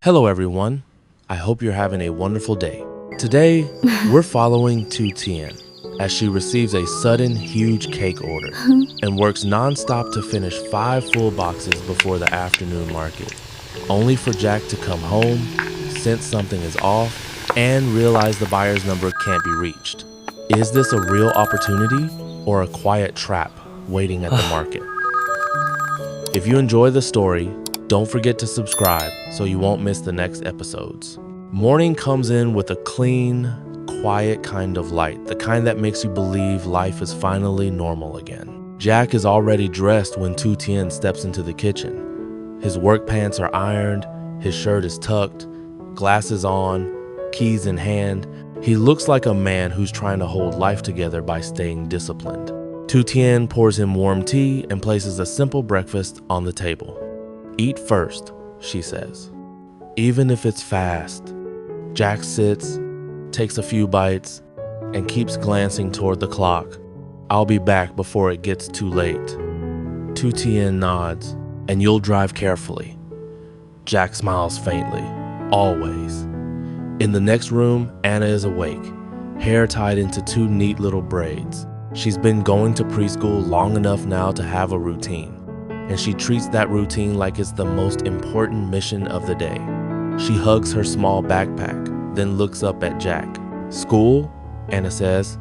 Hello everyone, I hope you're having a wonderful day. Today, we're following Tu Tien as she receives a sudden huge cake order and works non-stop to finish 5 full boxes before the afternoon market, only for Jack to come home, sense something is off, and realize the buyer's number can't be reached. Is this a real opportunity or a quiet trap waiting at the market? If you enjoy the story, don't forget to subscribe so you won't miss the next episodes. Morning comes in with a clean, quiet kind of light, the kind that makes you believe life is finally normal again. Jack is already dressed when Tu Tien steps into the kitchen. His work pants are ironed, his shirt is tucked, glasses on, keys in hand. He looks like a man who's trying to hold life together by staying disciplined. Tu Tien pours him warm tea and places a simple breakfast on the table. "Eat first," she says, "even if it's fast." Jack sits, takes a few bites, and keeps glancing toward the clock. "I'll be back before it gets too late." Tu Tien nods, "And you'll drive carefully." Jack smiles faintly. Always. In the next room, Anna is awake, hair tied into 2 neat little braids. She's been going to preschool long enough now to have a routine, and she treats that routine like it's the most important mission of the day. She hugs her small backpack, then looks up at Jack. "School?" Anna says.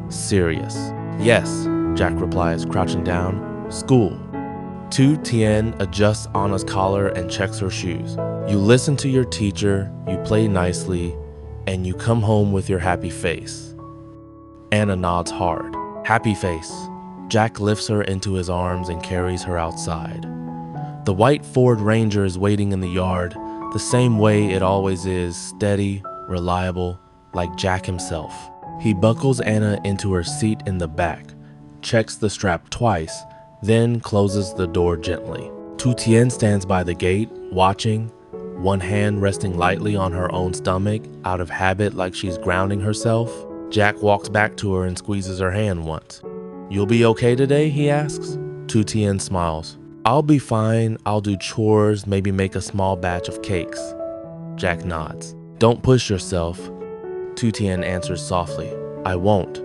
"Serious." "Yes," Jack replies, crouching down. "School." Tu Tien adjusts Anna's collar and checks her shoes. "You listen to your teacher, you play nicely, and you come home with your happy face." Anna nods hard. "Happy face." Jack lifts her into his arms and carries her outside. The white Ford Ranger is waiting in the yard, the same way it always is, steady, reliable, like Jack himself. He buckles Anna into her seat in the back, checks the strap twice, then closes the door gently. Tu Tien stands by the gate, watching, one hand resting lightly on her own stomach, out of habit like she's grounding herself. Jack walks back to her and squeezes her hand once. "You'll be okay today?" he asks. Tu Tien smiles. "I'll be fine. I'll do chores, maybe make a small batch of cakes." Jack nods. "Don't push yourself." Tu Tien answers softly. "I won't."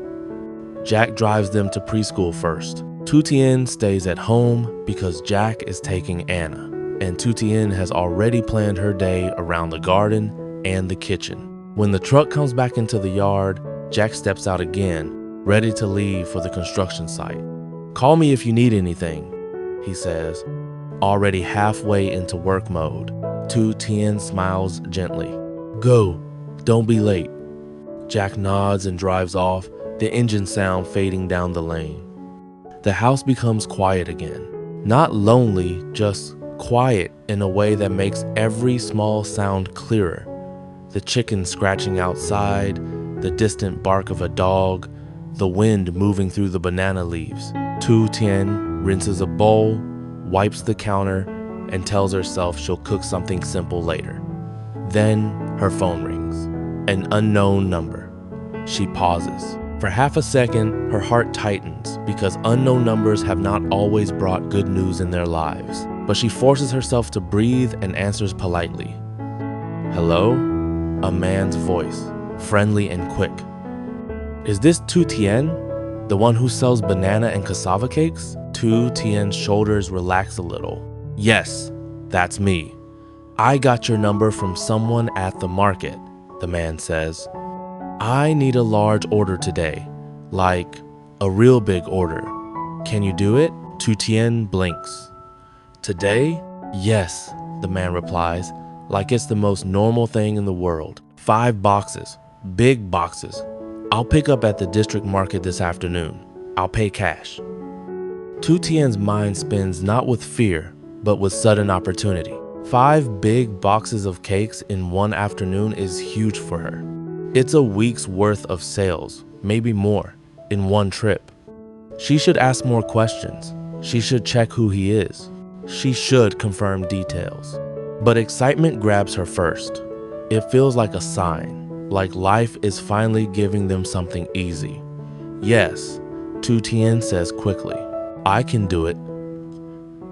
Jack drives them to preschool first. Tu Tien stays at home because Jack is taking Anna, and Tu Tien has already planned her day around the garden and the kitchen. When the truck comes back into the yard, Jack steps out again, ready to leave for the construction site. "Call me if you need anything," he says, already halfway into work mode. Tu Tien smiles gently. "Go, don't be late." Jack nods and drives off, the engine sound fading down the lane. The house becomes quiet again. Not lonely, just quiet in a way that makes every small sound clearer. The chicken scratching outside, the distant bark of a dog, the wind moving through the banana leaves. Tu Tien rinses a bowl, wipes the counter, and tells herself she'll cook something simple later. Then her phone rings. An unknown number. She pauses. For half a second, her heart tightens because unknown numbers have not always brought good news in their lives. But she forces herself to breathe and answers politely. "Hello?" A man's voice, friendly and quick. "Is this Tu Tien, the one who sells banana and cassava cakes?" Tu Tien's shoulders relax a little. "Yes, that's me. I got your number from someone at the market," the man says. "I need a large order today, like a real big order. Can you do it?" Tu Tien blinks. "Today?" "Yes," the man replies, like it's the most normal thing in the world. 5 boxes, big boxes. "I'll pick up at the district market this afternoon. I'll pay cash." Tu Tien's mind spins not with fear, but with sudden opportunity. 5 big boxes of cakes in one afternoon is huge for her. It's a week's worth of sales, maybe more, in one trip. She should ask more questions. She should check who he is. She should confirm details. But excitement grabs her first. It feels like a sign, like life is finally giving them something easy. "Yes," Tu Tien says quickly. "I can do it."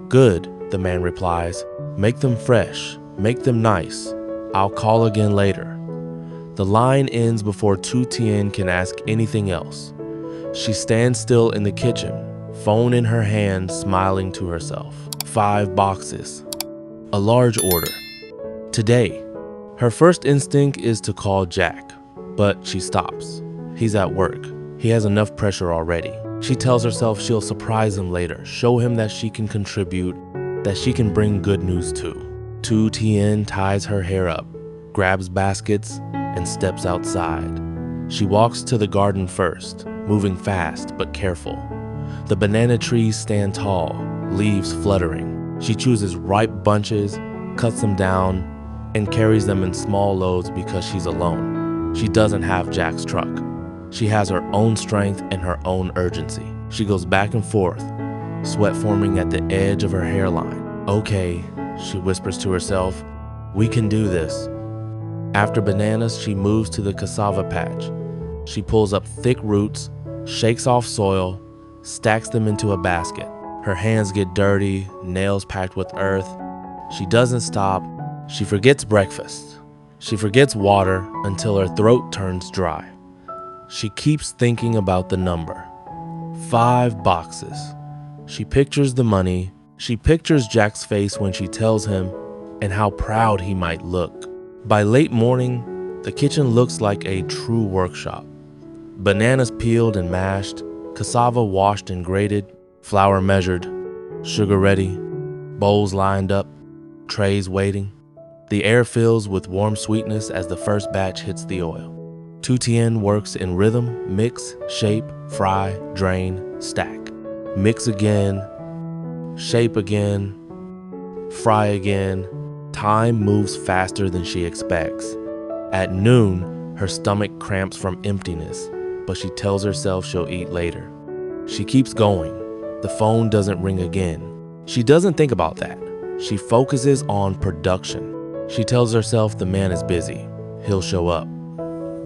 "Good," the man replies. "Make them fresh, make them nice. I'll call again later. The line ends before Tu Tien can ask anything else. She stands still in the kitchen, phone in her hand, smiling to herself. 5 boxes. A large order. Today. Her first instinct is to call Jack, but she stops. He's at work. He has enough pressure already. She tells herself she'll surprise him later, show him that she can contribute, that she can bring good news too. Tu Tien ties her hair up, grabs baskets, and steps outside. She walks to the garden first, moving fast but careful. The banana trees stand tall, leaves fluttering. She chooses ripe bunches, cuts them down, and carries them in small loads because she's alone. She doesn't have Jack's truck. She has her own strength and her own urgency. She goes back and forth, sweat forming at the edge of her hairline. Okay, she whispers to herself, we can do this. After bananas, she moves to the cassava patch. She pulls up thick roots, shakes off soil, stacks them into a basket. Her hands get dirty, nails packed with earth. She doesn't stop. She forgets breakfast. She forgets water until her throat turns dry. She keeps thinking about the number. 5 boxes. She pictures the money. She pictures Jack's face when she tells him and how proud he might look. By late morning, the kitchen looks like a true workshop. Bananas peeled and mashed, cassava washed and grated, flour measured, sugar ready, bowls lined up, trays waiting. The air fills with warm sweetness as the first batch hits the oil. Tu Tien works in rhythm, mix, shape, fry, drain, stack. Mix again, shape again, fry again. Time moves faster than she expects. At noon, her stomach cramps from emptiness, but she tells herself she'll eat later. She keeps going. The phone doesn't ring again. She doesn't think about that. She focuses on production. She tells herself the man is busy. He'll show up.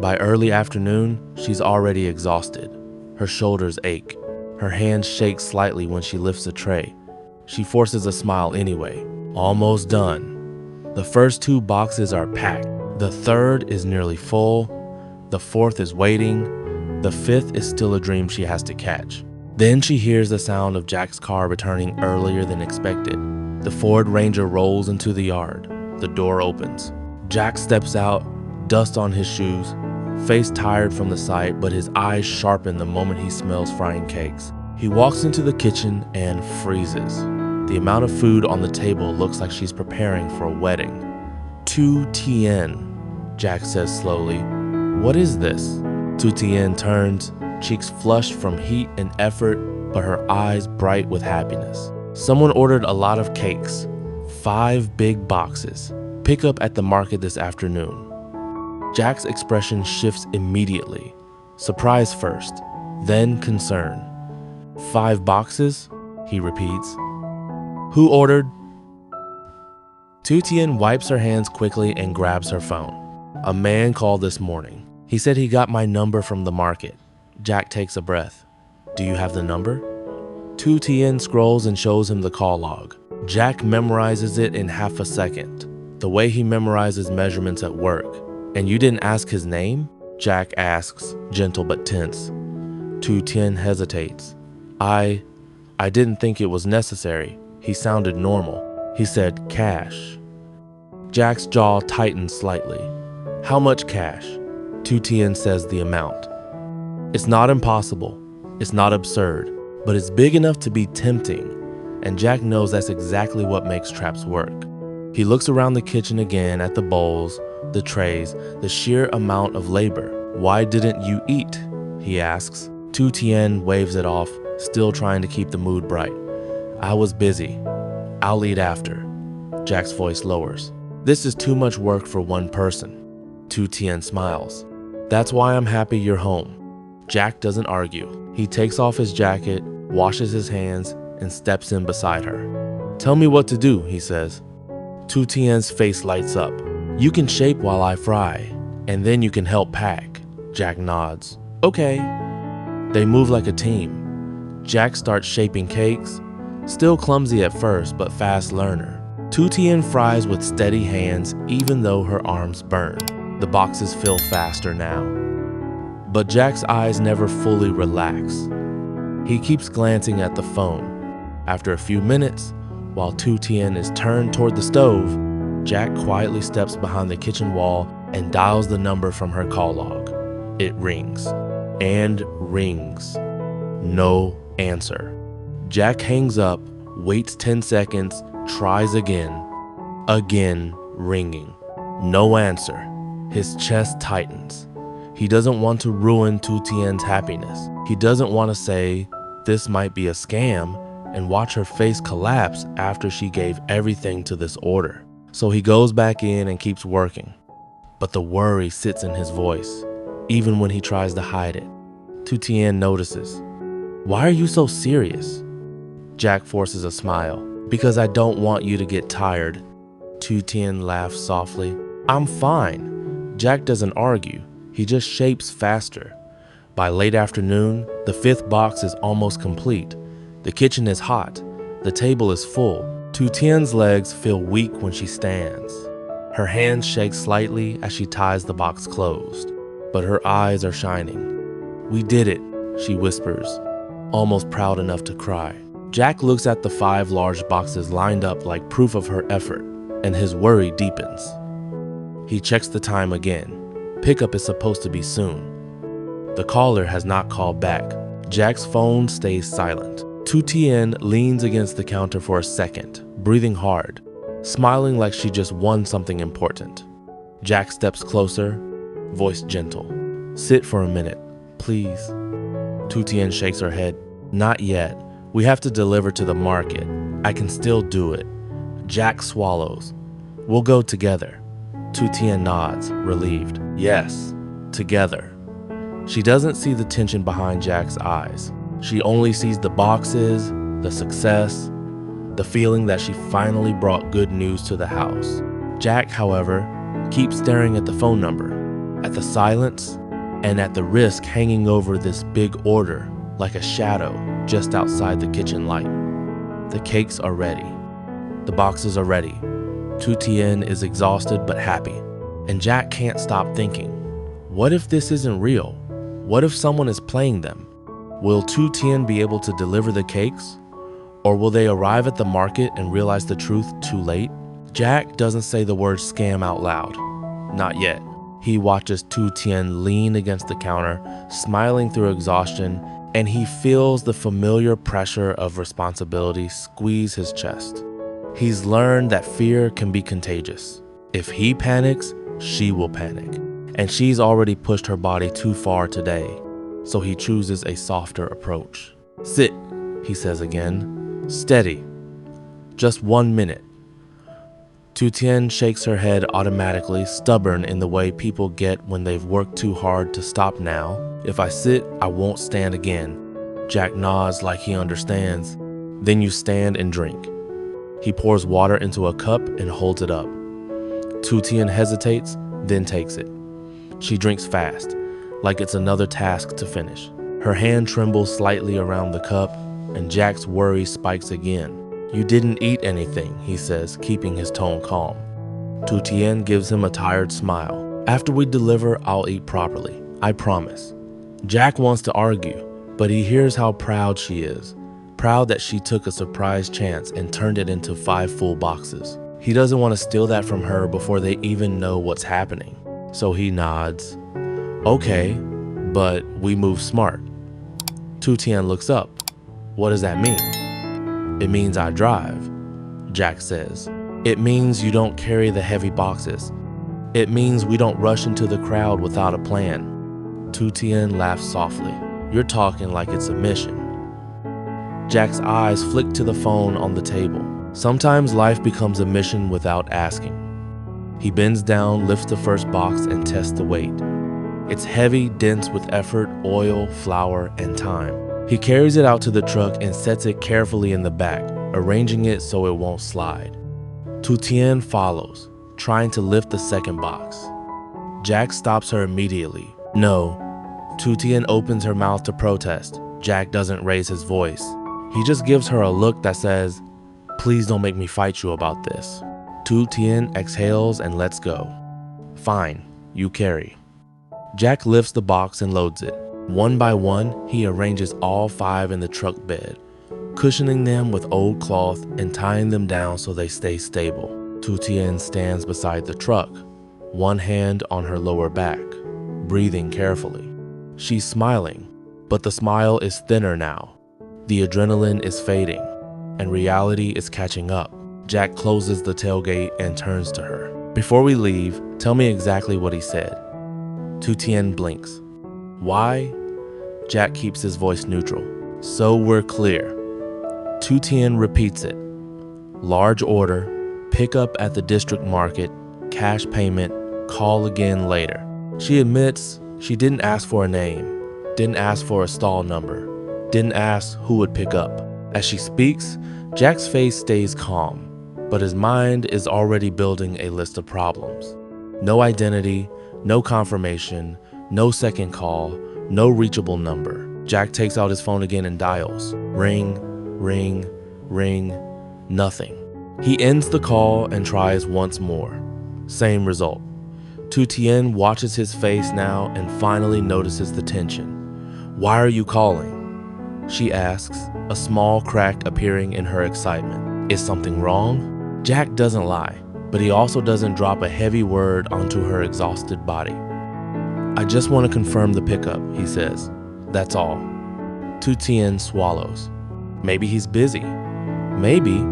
By early afternoon, she's already exhausted. Her shoulders ache. Her hands shake slightly when she lifts a tray. She forces a smile anyway. Almost done. The first 2 boxes are packed. The third is nearly full. The fourth is waiting. The fifth is still a dream she has to catch. Then she hears the sound of Jack's car returning earlier than expected. The Ford Ranger rolls into the yard. The door opens. Jack steps out, dust on his shoes, face tired from the sight, but his eyes sharpen the moment he smells frying cakes. He walks into the kitchen and freezes. The amount of food on the table looks like she's preparing for a wedding. Tu Tien, Jack says slowly. What is this? Tu Tien turns, cheeks flushed from heat and effort, but her eyes bright with happiness. Someone ordered a lot of cakes. 5 big boxes. Pick up at the market this afternoon. Jack's expression shifts immediately. Surprise first, then concern. 5 boxes? He repeats. Who ordered? Tu Tien wipes her hands quickly and grabs her phone. A man called this morning. He said he got my number from the market. Jack takes a breath. Do you have the number? Tu Tien scrolls and shows him the call log. Jack memorizes it in half a second, the way he memorizes measurements at work. And you didn't ask his name? Jack asks, gentle but tense. Tu Tien hesitates. I didn't think it was necessary. He sounded normal. He said cash. Jack's jaw tightens slightly. How much cash? Tu Tien says the amount. It's not impossible. It's not absurd, but it's big enough to be tempting. And Jack knows that's exactly what makes traps work. He looks around the kitchen again at the bowls, the trays, the sheer amount of labor. Why didn't you eat? He asks. Tu Tien waves it off, still trying to keep the mood bright. I was busy. I'll eat after. Jack's voice lowers. This is too much work for one person. Tu Tien smiles. That's why I'm happy you're home. Jack doesn't argue. He takes off his jacket, washes his hands, and steps in beside her. Tell me what to do, he says. Tu Tien's face lights up. You can shape while I fry, and then you can help pack. Jack nods. Okay. They move like a team. Jack starts shaping cakes, still clumsy at first, but fast learner. Tu Tien fries with steady hands even though her arms burn. The boxes fill faster now. But Jack's eyes never fully relax. He keeps glancing at the phone. After a few minutes, while Tu Tien is turned toward the stove, Jack quietly steps behind the kitchen wall and dials the number from her call log. It rings and rings. No answer. Jack hangs up, waits 10 seconds, tries again. Again ringing. No answer. His chest tightens. He doesn't want to ruin Tu Tien's happiness. He doesn't want to say, this might be a scam, and watch her face collapse after she gave everything to this order. So he goes back in and keeps working. But the worry sits in his voice, even when he tries to hide it. Tu Tien notices. Why are you so serious? Jack forces a smile. Because I don't want you to get tired. Tu Tien laughs softly. I'm fine. Jack doesn't argue. He just shapes faster. By late afternoon, the 5th box is almost complete. The kitchen is hot. The table is full. Tu Tien's legs feel weak when she stands. Her hands shake slightly as she ties the box closed, but her eyes are shining. We did it, she whispers, almost proud enough to cry. Jack looks at the 5 large boxes lined up like proof of her effort, and his worry deepens. He checks the time again. Pickup is supposed to be soon. The caller has not called back. Jack's phone stays silent. Tu Tien leans against the counter for a second, breathing hard, smiling like she just won something important. Jack steps closer, voice gentle. Sit for a minute, please. Tu Tien shakes her head. Not yet. We have to deliver to the market. I can still do it. Jack swallows. We'll go together. Tu Tien nods, relieved. Yes, together. She doesn't see the tension behind Jack's eyes. She only sees the boxes, the success, the feeling that she finally brought good news to the house. Jack, however, keeps staring at the phone number, at the silence, and at the risk hanging over this big order like a shadow just outside the kitchen light. The cakes are ready. The boxes are ready. Tu Tien is exhausted but happy, and Jack can't stop thinking, what if this isn't real? What if someone is playing them? Will Tu Tien be able to deliver the cakes? Or will they arrive at the market and realize the truth too late? Jack doesn't say the word scam out loud. Not yet. He watches Tu Tien lean against the counter, smiling through exhaustion, and he feels the familiar pressure of responsibility squeeze his chest. He's learned that fear can be contagious. If he panics, she will panic. And she's already pushed her body too far today, so he chooses a softer approach. Sit, he says again. Steady. Just 1 minute. Tu Tien shakes her head automatically, stubborn in the way people get when they've worked too hard to stop now. If I sit, I won't stand again. Jack nods like he understands. Then you stand and drink. He pours water into a cup and holds it up. Tu Tien hesitates, then takes it. She drinks fast, like it's another task to finish. Her hand trembles slightly around the cup, and Jack's worry spikes again. You didn't eat anything, he says, keeping his tone calm. Tu Tien gives him a tired smile. After we deliver, I'll eat properly, I promise. Jack wants to argue, but he hears how proud she is. Proud that she took a surprise chance and turned it into 5 full boxes. He doesn't want to steal that from her before they even know what's happening. So he nods. Okay, but we move smart. Tu Tien looks up. What does that mean? It means I drive, Jack says. It means you don't carry the heavy boxes. It means we don't rush into the crowd without a plan. Tu Tien laughs softly. You're talking like it's a mission. Jack's eyes flick to the phone on the table. Sometimes life becomes a mission without asking. He bends down, lifts the first box, and tests the weight. It's heavy, dense with effort, oil, flour, and time. He carries it out to the truck and sets it carefully in the back, arranging it so it won't slide. Tu Tien follows, trying to lift the second box. Jack stops her immediately. No. Tu Tien opens her mouth to protest. Jack doesn't raise his voice. He just gives her a look that says, Please don't make me fight you about this. Tu Tien exhales and lets go. Fine, you carry. Jack lifts the box and loads it. One by one, he arranges all 5 in the truck bed, cushioning them with old cloth and tying them down so they stay stable. Tu Tien stands beside the truck, one hand on her lower back, breathing carefully. She's smiling, but the smile is thinner now. The adrenaline is fading, and reality is catching up. Jack closes the tailgate and turns to her. Before we leave, tell me exactly what he said. Tu Tien blinks. Why? Jack keeps his voice neutral. So we're clear. Tu Tien repeats it. Large order, pick up at the district market, cash payment, call again later. She admits she didn't ask for a name, didn't ask for a stall number, didn't ask who would pick up. As she speaks, Jack's face stays calm, but his mind is already building a list of problems. No identity, no confirmation, no second call, no reachable number. Jack takes out his phone again and dials. Ring, ring, ring, nothing. He ends the call and tries once more. Same result. Tu Tien watches his face now and finally notices the tension. Why are you calling? She asks, a small crack appearing in her excitement. Is something wrong? Jack doesn't lie, but he also doesn't drop a heavy word onto her exhausted body. I just want to confirm the pickup, he says. That's all. Tu Tien swallows. Maybe he's busy. Maybe,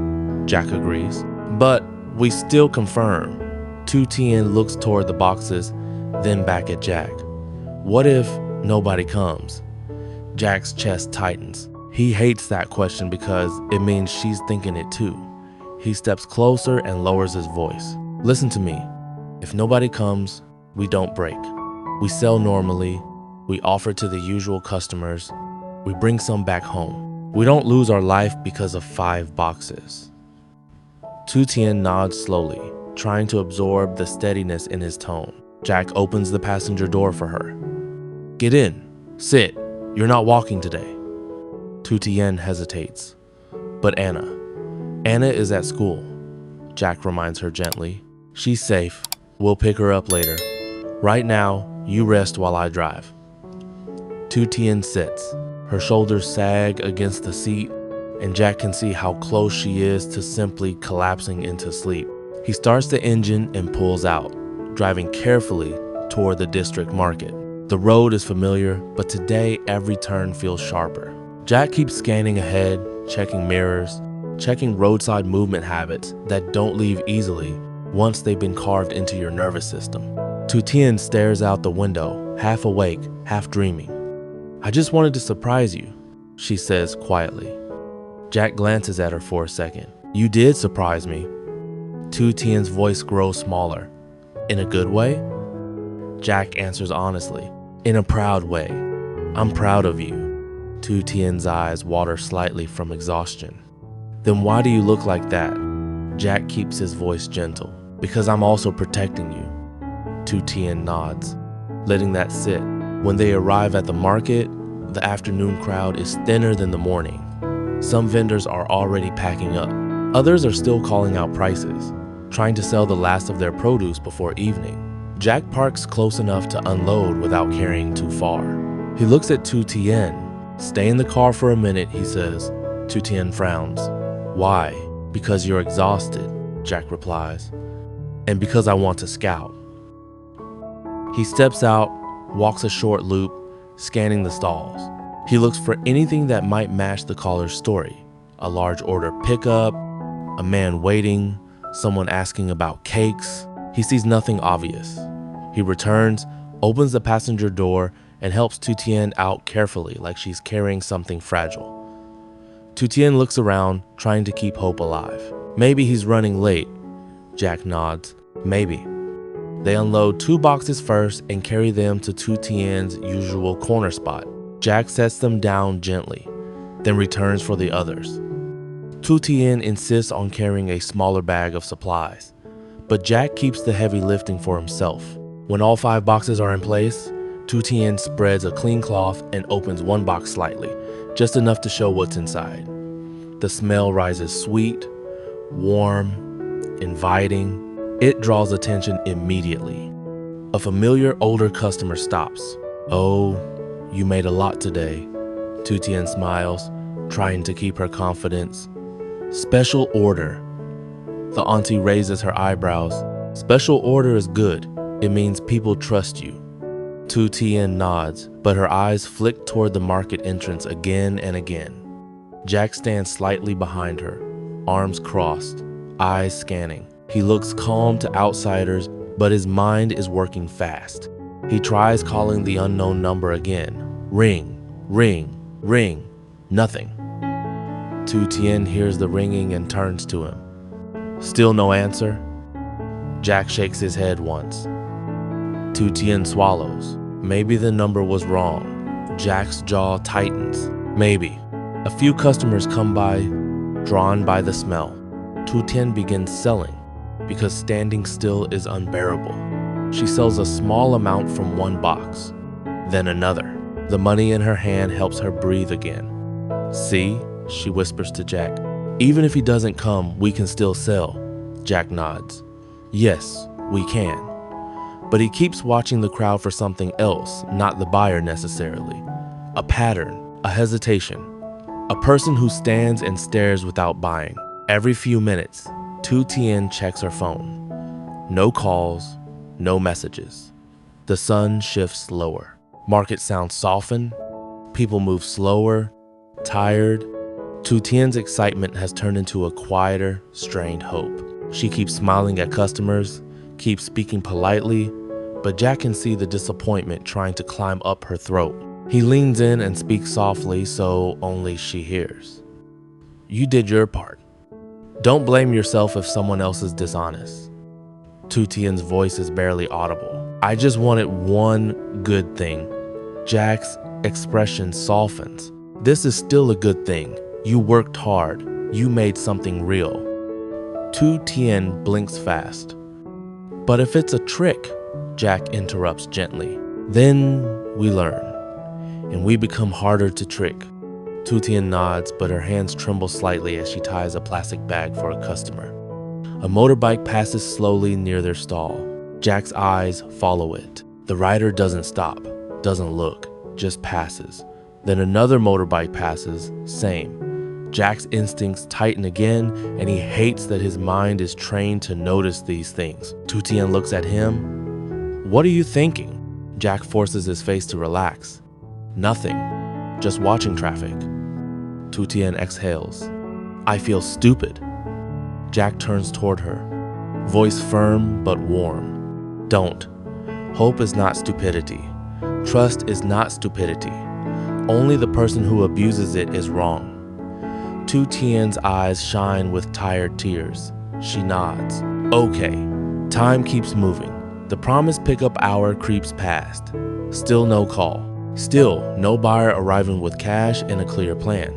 Jack agrees. But we still confirm. Tu Tien looks toward the boxes, then back at Jack. What if nobody comes? Jack's chest tightens. He hates that question because it means she's thinking it too. He steps closer and lowers his voice. Listen to me. If nobody comes, we don't break. We sell normally. We offer to the usual customers. We bring some back home. We don't lose our life because of 5 boxes. Tu Tien nods slowly, trying to absorb the steadiness in his tone. Jack opens the passenger door for her. Get in. Sit. You're not walking today. Tu Tien hesitates. But Anna is at school. Jack reminds her gently. She's safe. We'll pick her up later. Right now, you rest while I drive. Tu Tien sits. Her shoulders sag against the seat, and Jack can see how close she is to simply collapsing into sleep. He starts the engine and pulls out, driving carefully toward the district market. The road is familiar, but today every turn feels sharper. Jack keeps scanning ahead, checking mirrors, checking roadside movement habits that don't leave easily once they've been carved into your nervous system. Tu Tien stares out the window, half awake, half dreaming. I just wanted to surprise you, she says quietly. Jack glances at her for a second. You did surprise me. Tu Tien's voice grows smaller. In a good way? Jack answers honestly. In a proud way. I'm proud of you. Tu Tien's eyes water slightly from exhaustion. Then why do you look like that? Jack keeps his voice gentle. Because I'm also protecting you. Tu Tien nods, letting that sit. When they arrive at the market, the afternoon crowd is thinner than the morning. Some vendors are already packing up. Others are still calling out prices, trying to sell the last of their produce before evening. Jack parks close enough to unload without carrying too far. He looks at Tu Tien. Stay in the car for a minute, he says. Tu Tien frowns. Why? Because you're exhausted, Jack replies. And because I want to scout. He steps out, walks a short loop, scanning the stalls. He looks for anything that might match the caller's story. A large order pickup, a man waiting, someone asking about cakes. He sees nothing obvious. He returns, opens the passenger door, and helps Tu Tien out carefully like she's carrying something fragile. Tu Tien looks around, trying to keep hope alive. Maybe he's running late. Jack nods. Maybe. They unload 2 boxes first and carry them to Tu Tien's usual corner spot. Jack sets them down gently, then returns for the others. Tu Tien insists on carrying a smaller bag of supplies, but Jack keeps the heavy lifting for himself. When all 5 boxes are in place, Tu Tien spreads a clean cloth and opens one box slightly, just enough to show what's inside. The smell rises sweet, warm, inviting. It draws attention immediately. A familiar older customer stops. "Oh, you made a lot today." Tu Tien smiles, trying to keep her confidence. "Special order." The auntie raises her eyebrows. "Special order is good. It means people trust you." Tu Tien nods, but her eyes flick toward the market entrance again and again. Jack stands slightly behind her, arms crossed, eyes scanning. He looks calm to outsiders, but his mind is working fast. He tries calling the unknown number again. Ring, ring, ring. Nothing. Tu Tien hears the ringing and turns to him. Still no answer? Jack shakes his head once. Tu Tien swallows. Maybe the number was wrong. Jack's jaw tightens. Maybe. A few customers come by, drawn by the smell. Tu Tien begins selling, because standing still is unbearable. She sells a small amount from one box, then another. The money in her hand helps her breathe again. "See," she whispers to Jack. "Even if he doesn't come, we can still sell." Jack nods. "Yes, we can." But he keeps watching the crowd for something else, not the buyer necessarily. A pattern, a hesitation, a person who stands and stares without buying. Every few minutes, Tu Tien checks her phone. No calls, no messages. The sun shifts slower. Market sounds soften. People move slower, tired. Tu Tien's excitement has turned into a quieter, strained hope. She keeps smiling at customers, keeps speaking politely, but Jack can see the disappointment trying to climb up her throat. He leans in and speaks softly so only she hears. "You did your part. Don't blame yourself if someone else is dishonest." Tu Tien's voice is barely audible. "I just wanted one good thing." Jack's expression softens. "This is still a good thing. You worked hard. You made something real." Tu Tien blinks fast. "But if it's a trick," Jack interrupts gently, "then we learn, and we become harder to trick." Tu Tien nods, but her hands tremble slightly as she ties a plastic bag for a customer. A motorbike passes slowly near their stall. Jack's eyes follow it. The rider doesn't stop, doesn't look, just passes. Then another motorbike passes, same. Jack's instincts tighten again, and he hates that his mind is trained to notice these things. Tu Tien looks at him. "What are you thinking?" Jack forces his face to relax. "Nothing, just watching traffic." Tu Tien exhales. "I feel stupid." Jack turns toward her, voice firm but warm. "Don't. Hope is not stupidity. Trust is not stupidity. Only the person who abuses it is wrong." Tu Tien's eyes shine with tired tears. She nods. "Okay." Time keeps moving. The promised pickup hour creeps past. Still no call. Still no buyer arriving with cash and a clear plan.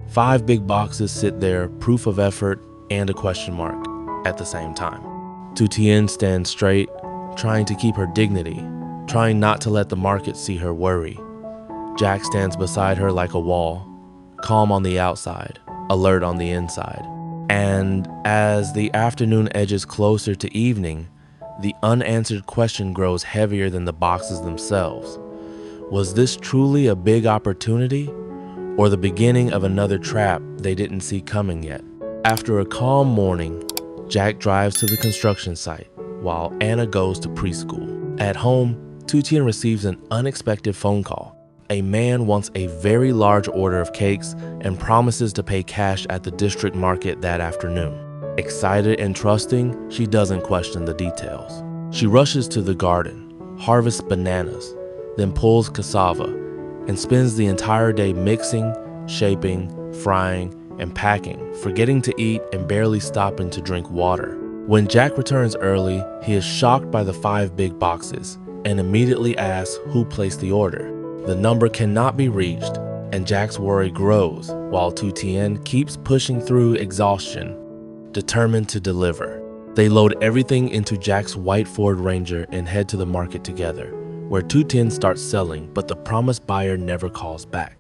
5 big boxes sit there, proof of effort and a question mark at the same time. Tu Tien stands straight, trying to keep her dignity, trying not to let the market see her worry. Jack stands beside her like a wall, calm on the outside, alert on the inside. And as the afternoon edges closer to evening, the unanswered question grows heavier than the boxes themselves. Was this truly a big opportunity, or the beginning of another trap they didn't see coming yet? After a calm morning, Jack drives to the construction site, while Anna goes to preschool. At home, Tu Tien receives an unexpected phone call. A man wants a very large order of cakes and promises to pay cash at the district market that afternoon. Excited and trusting, she doesn't question the details. She rushes to the garden, harvests bananas, then pulls cassava, and spends the entire day mixing, shaping, frying, and packing, forgetting to eat and barely stopping to drink water. When Jack returns early, he is shocked by the 5 big boxes and immediately asks who placed the order. The number cannot be reached, and Jack's worry grows while Tu Tien keeps pushing through exhaustion, determined to deliver. They load everything into Jack's white Ford Ranger and head to the market together, where Tu Tien starts selling, but the promised buyer never calls back.